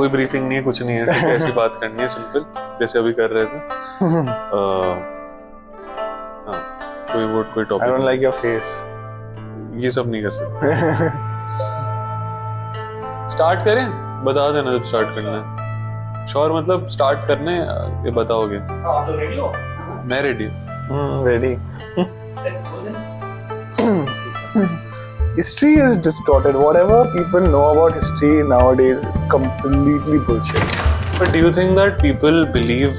कोई ब्रीफिंग नहीं है, कुछ नहीं है, ठीक है, ऐसी बात करनी है सिंपल, जैसे अभी कर रहे थे। हाँ, कोई वोट कोई topic. I don't like your face. ये सब नहीं कर सकते। स्टार्ट करें, बता देना जब स्टार्ट करना है। श्योर मतलब स्टार्ट करने ये बताओगे। आप लोग रेडी हो? मैं रेडी हूँ। Ready. Let's go then. History is distorted. Whatever people know about history nowadays, it's completely bullshit. But do you think that people believe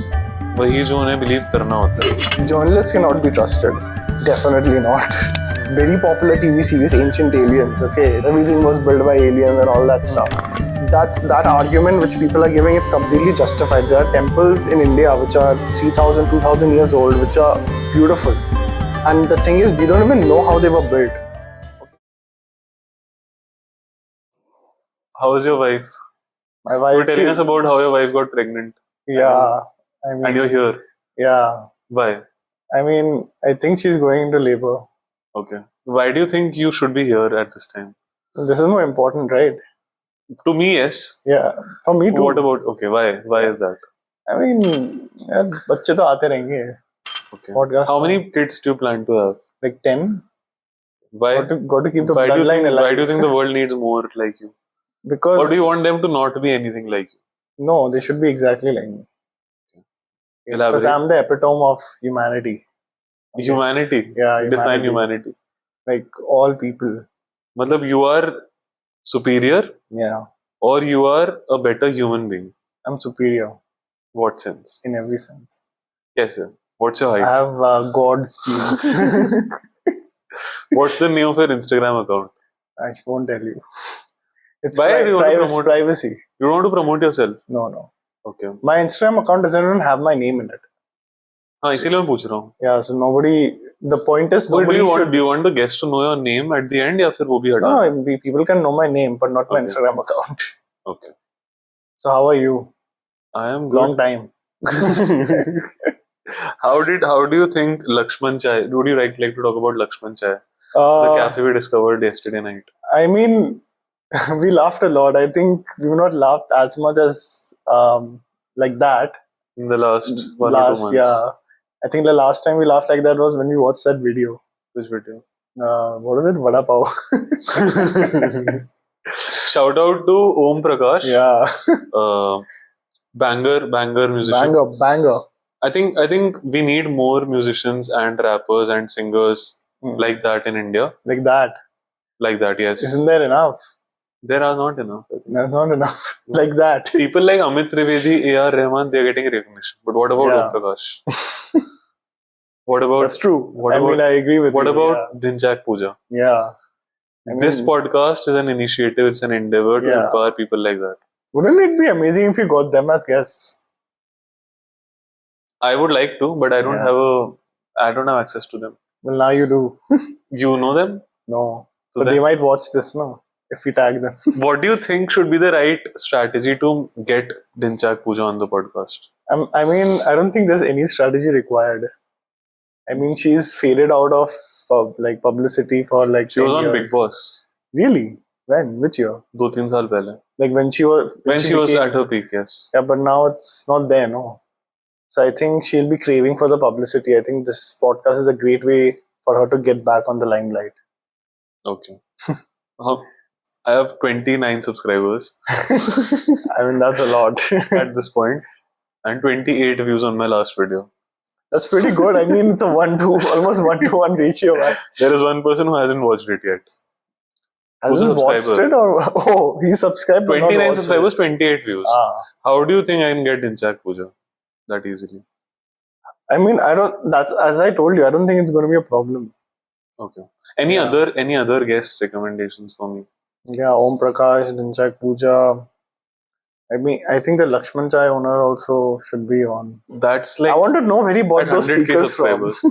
वही जो उन्हें believe करना होता है? Journalists cannot be trusted. Definitely not. Very popular TV series, Ancient Aliens. Okay, everything was built by aliens and all that stuff. That argument which people are giving, it's completely justified. There are temples in India which are 3,000, 2,000 years old, which are beautiful. And the thing is, we don't even know how they were built. How's your wife? My wife. You were telling us about how your wife got pregnant. Yeah. I mean, And you're here. yeah. Why? I mean, I think she's going into labor. Okay. Why do you think you should be here at this time? This is more important, right? To me, yes. Yeah. For me too. What about, okay, why? Why is that? I mean, यार बच्चे तो आते रहेंगे. Okay. Podcast. How many kids do you plan to have? Like 10. Why? Got to keep the Why do you bloodline think, alive. why do you think the world needs more like you? Because Or do you want them to not be anything like you? no, they should be exactly like me. Because Elaborate. I'm the epitome of humanity. Humanity. Yeah, Define humanity. humanity. Like all people. मतलब you are superior Yeah, or you are a better human being. I'm superior What sense? in every sense. कैसे? What's your height? I have God's genes. What's the name of your Instagram account? I won't tell you. It's Why do you want to promote- privacy. You don't want to promote yourself. No. Okay. My Instagram account doesn't even have my name in it. हाँ इसीलिए मैं पूछ रहा हूँ. Yeah, so nobody. The point is, But nobody do you want the guests to know your name at the end या फिर वो भी हटा? No, people can know my name, but not my Okay. Instagram account. Okay. So how are you? I am good. Long time. How do you think Lakshman Chai? Would you like to talk about Lakshman Chai, the cafe we discovered yesterday night? I mean, we laughed a lot. I think we've not laughed as much as like that. In the last 1 or 2 months. Yeah. I think the last time we laughed like that was when we watched that video. Which video? What was it? Vada Pav. Shout out to Om Prakash. Yeah. Banger musician. Banger. I think we need more musicians and rappers and singers like that in India. Like that. Like that, yes. Isn't there enough? There are not enough. I think. There's not enough. Like that. People like Amit Trivedi, A.R. Rahman, they're getting recognition. But what about Yeah. Om Prakash? What about That's true. What I about, mean, I agree with what you. about Dhinchak Puja? Yeah. I This mean, podcast is an initiative, it's an endeavor to Yeah. empower people like that. wouldn't it be amazing if you got them as guests? I would like to, but I don't Yeah. have access to them. Well, now you do. You know them? No. So But then- they might watch this, no? If we tag them. What do you think should be the right strategy to get Dhinchak Puja on the podcast? I mean, I don't think there's any strategy required. I mean, she's faded out of like publicity for like She was 10 on years. Big Boss. Really? When? Which year? 2-3 साल पहले. Like when she was When she was became- at her peak, yes. Yeah, but now it's not there, no. So I think she'll be craving for the publicity. I think this podcast is a great way for her to get back on the limelight. Okay. I have 29 subscribers I mean, that's a lot. at this point and 28 views on my last video. That's pretty good. I mean, it's a almost 1-to-1 ratio. Man. There is one person who hasn't watched it yet. Who's a Hasn't watched subscriber? it or he subscribed. but not 29 watched subscribers, it. 28 views. How do you think I can get Dhinchak Puja that easily? I mean, I don't. That's as I told you. I don't think it's going to be a problem. Okay. Any Yeah. other guest recommendations for me? Yeah, Om Prakash, Dhinchak Puja. I mean, I think the Lakshman Chai owner also should be on. That's like I want to know where he bought at those 100K speakers from. subscribers.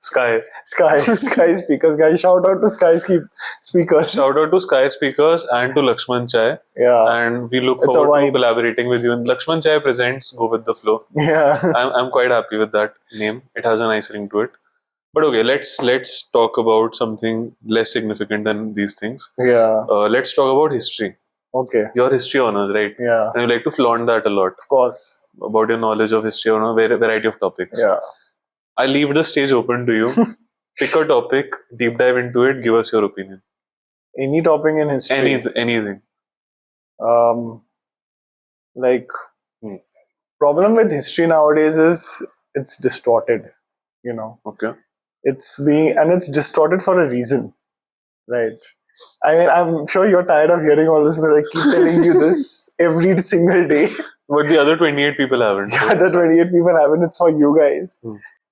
Sky. Sky speakers, guys. Shout out to Sky speakers. Shout out to Sky Speakers and to Lakshman Chai. Yeah, And we look It's a forward to vibe. collaborating with you. And Lakshman Chai presents Go With The Flow. yeah. I'm quite happy with that name. It has a nice ring to it. But okay, let's talk about something less significant than these things. Yeah. Let's talk about history. Okay. You're history honors, right? Yeah. And you like to flaunt that a lot Of course. about your knowledge of history on a variety of topics. Yeah. I leave the stage open to you. Pick a topic, deep dive into it, give us your opinion. Any topic in history. Anything. Like, Hmm. problem with history nowadays is it's distorted. You know, Okay. it's distorted for a reason, right? I mean, I'm sure you're tired of hearing all this, but I keep telling you this every single day. But the other 28 people haven't. The other 28 people haven't. It's for you guys.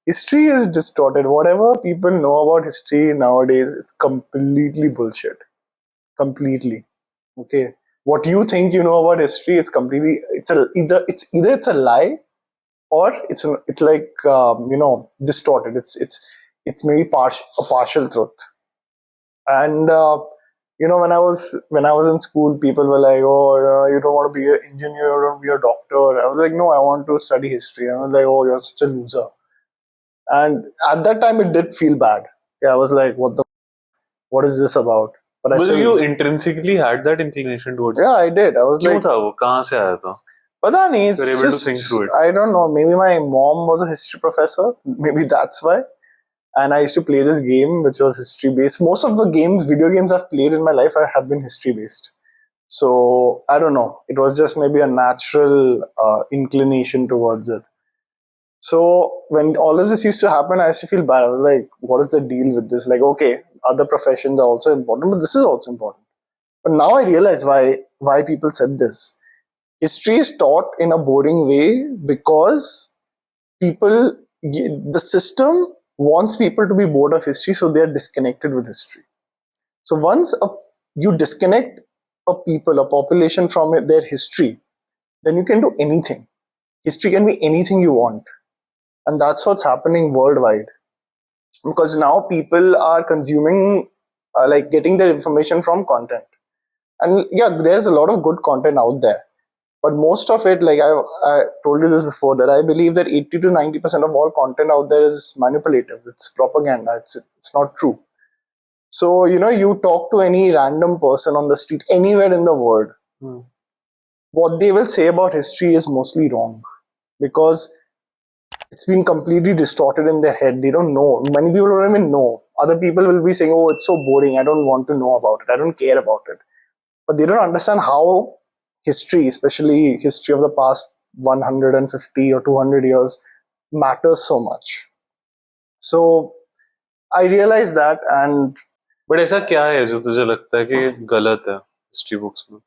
History is distorted. Whatever people know about history nowadays, it's completely bullshit. Completely. Okay. What you think you know about history is completely. Either it's a lie, or it's like distorted. It's maybe a partial truth. And when I was in school, people were like, "Oh, you don't want to be an engineer, you don't want to be a doctor." I was like, "No, I want to study history." And I was like, "Oh, you're such a loser." And at that time, it did feel bad. I was like, what is this about? But you intrinsically had that inclination towards. Yeah, I did. I was like, था वो? कहाँ से आया था? पता नहीं. It's You're able just, to think through it. I don't know. Maybe my mom was a history professor. Maybe that's why. And I used to play this game, which was history based. Most of the video games I've played in my life have been history based. So I don't know. It was just maybe a natural inclination towards it. So when all of this used to happen, I used to feel bad. I was like, what is the deal with this? Like, okay, other professions are also important, but this is also important. But now I realize why people said this. History is taught in a boring way because the system wants people to be bored of history, so they are disconnected with history. So once you disconnect a population from their history, then you can do anything. History can be anything you want. And that's what's happening worldwide. Because now people are consuming, getting their information from content. And yeah, there's a lot of good content out there. But most of it, like I've told you this before, that I believe that 80 to 90% of all content out there is manipulative. It's propaganda. It's not true. So, you talk to any random person on the street, anywhere in the world, what they will say about history is mostly wrong. Because it's been completely distorted in their head. They don't know. Many people don't even know. Other people will be saying, "Oh, it's so boring. I don't want to know about it. I don't care about it." But they don't understand how history, especially history of the past 150 or 200 years, matters so much. So I realized that, and But ऐसा क्या है जो तुझे लगता है कि गलत है history books में?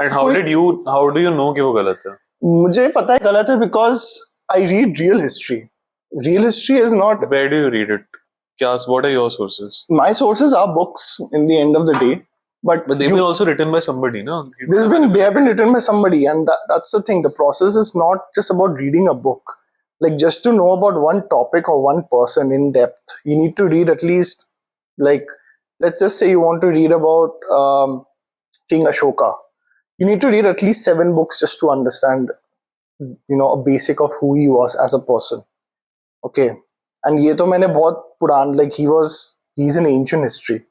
And how do you know कि वो गलत है? मुझे पता है गलत है because I read real history. Real history is not. Where do you read it? What are your sources? My sources are books in the end of the day. But they've been also written by somebody, no? They have been written by somebody, and that's the thing. The process is not just about reading a book. Like, just to know about one topic or one person in depth, you need to read at least, like, let's just say you want to read about King Ashoka. You need to read at least 7 books just to understand, a basic of who he was as a person. Okay. And ye to maine bahut puran, like he's in ancient history.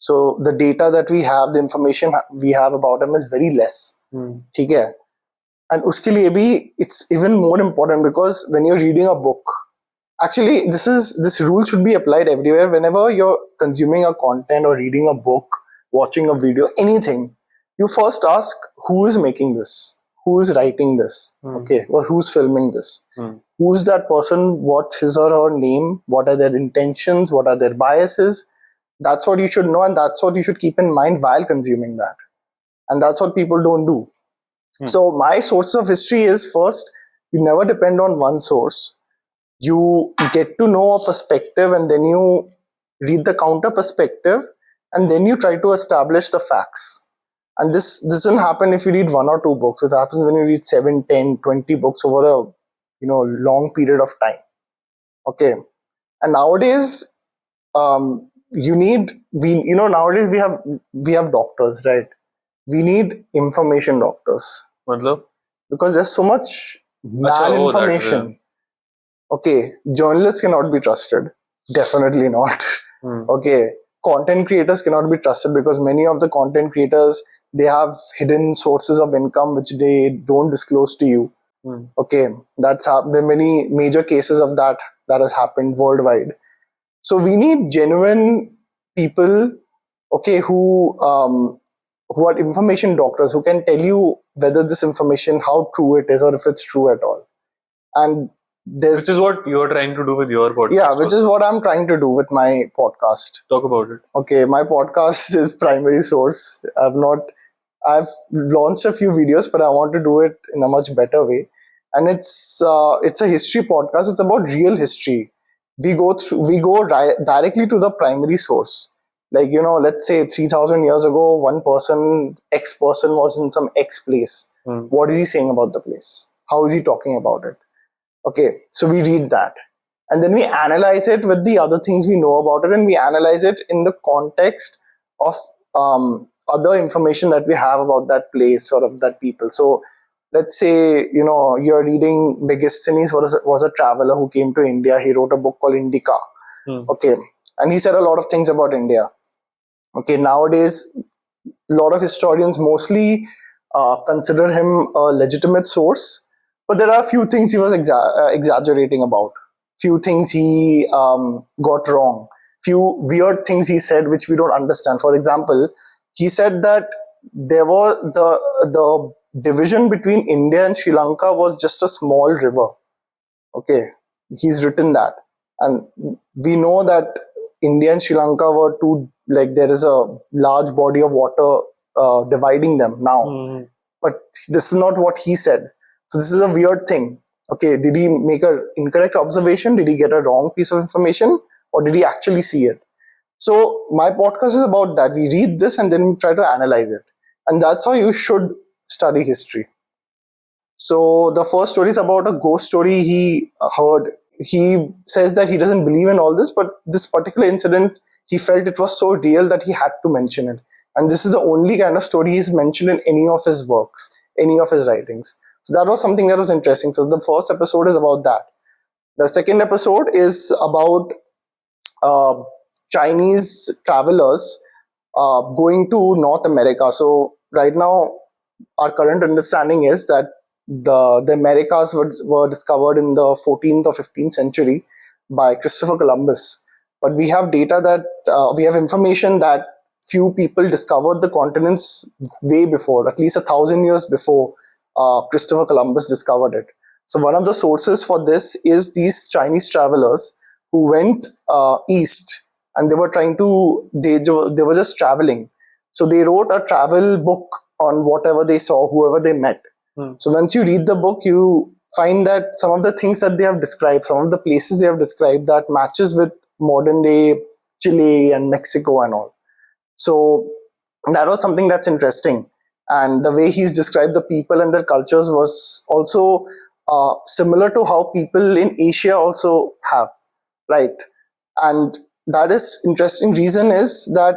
So the data that we have, the information we have about him is very less. ठीक है? And uske liye bhi, it's even more important because when you're reading a book, actually this rule should be applied everywhere. Whenever you're consuming a content or reading a book, watching a video, anything, you first ask who is making this, who is writing this, okay, or who's filming this. Who's that person, what's his or her name, what are their intentions, what are their biases. That's what you should know, and that's what you should keep in mind while consuming that. And that's what people don't do. So my sources of history is, first, you never depend on one source. You get to know a perspective, and then you read the counter perspective, and then you try to establish the facts. And this doesn't happen if you read 1 or 2 books. It happens when you read 7, 10, 20 books over a long period of time. Okay. And nowadays, nowadays we have doctors, right? We need information doctors. Because there's so much malinformation. Okay, journalists cannot be trusted. Definitely not. Okay, content creators cannot be trusted because many of the content creators they have hidden sources of income which they don't disclose to you. Okay, there are many major cases of that has happened worldwide. So we need genuine people, okay, who are information doctors, who can tell you whether this information, how true it is, or if it's true at all. And which is what you're trying to do with your podcast. Yeah, which is what I'm trying to do with my podcast. Talk about it. Okay, my podcast is Primary Source. I've launched a few videos, but I want to do it in a much better way. And it's a history podcast. It's about real history. We go directly to the primary source. Like, let's say 3,000 years ago, one person, X person was in some X place. What is he saying about the place? How is he talking about it? Okay, so we read that. And then we analyze it with the other things we know about it, and we analyze it in the context of other information that we have about that place or of that people. So let's say, you're reading Megasthenes was a traveler who came to India. He wrote a book called Indica. Okay, and he said a lot of things about India. Okay, nowadays, a lot of historians mostly consider him a legitimate source, but there are a few things he was exaggerating about. Few things he got wrong. Few weird things he said which we don't understand. For example, he said that there was the division between India and Sri Lanka was just a small river. Okay, he's written that, and we know that India and Sri Lanka were two. Like, there is a large body of water dividing them now, but this is not what he said. So this is a weird thing. Okay, did he make an incorrect observation? Did he get a wrong piece of information, or did he actually see it? So my podcast is about that. We read this and then we try to analyze it, and that's how you should study history. So the first story is about a ghost story he heard. He says that he doesn't believe in all this, but this particular incident, he felt it was so real that he had to mention it. And this is the only kind of story he's mentioned in any of his works, any of his writings. So that was something that was interesting. So the first episode is about that. The second episode is about Chinese travelers going to North America. So right now, our current understanding is that the Americas were discovered in the 14th or 15th century by Christopher Columbus. But we have data that, we have information that few people discovered the continents way before, at least 1,000 years before Christopher Columbus discovered it. So one of the sources for this is these Chinese travelers who went east, and they were they were just traveling. So they wrote a travel book on whatever they saw, whoever they met. So once you read the book, you find that some of the things that they have described, some of the places they have described, that matches with modern day Chile and Mexico and all. So that was something that's interesting. And the way he's described the people and their cultures was also similar to how people in Asia also have, right? And that is interesting. Reason is that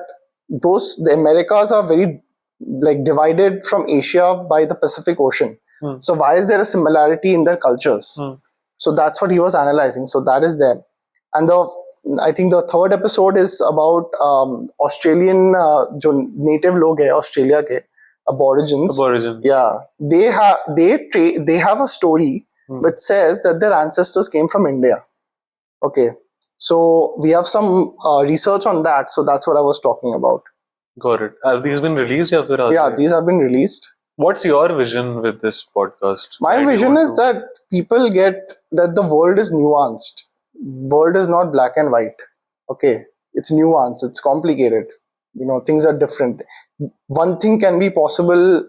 the Americas are very divided from Asia by the Pacific Ocean. So why is there a similarity in their cultures? So that's what he was analyzing. So that is there. And I think the third episode is about Australian native log hai Australia ke Aborigines. Yeah, they have a story which says that their ancestors came from India. Okay, so we have some research on that. So that's what I was talking about. Got it. Have these been released? Yeah, these have been released. What's your vision with this podcast? My vision is that people get that the world is nuanced. World is not black and white. Okay, it's nuanced. It's complicated. Things are different. One thing can be possible,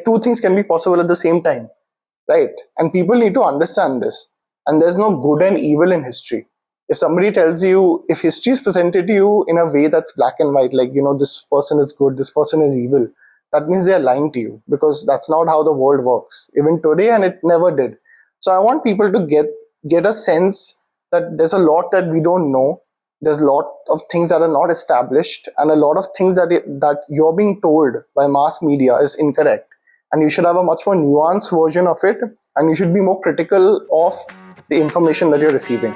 two things can be possible at the same time, right? And people need to understand this. And there's no good and evil in history. If somebody tells you, if history is presented to you in a way that's black and white, this person is good, this person is evil, that means they're lying to you, because that's not how the world works, even today, and it never did. So I want people to get a sense that there's a lot that we don't know. There's a lot of things that are not established, and a lot of things that you're being told by mass media is incorrect. And you should have a much more nuanced version of it, and you should be more critical of the information that you're receiving.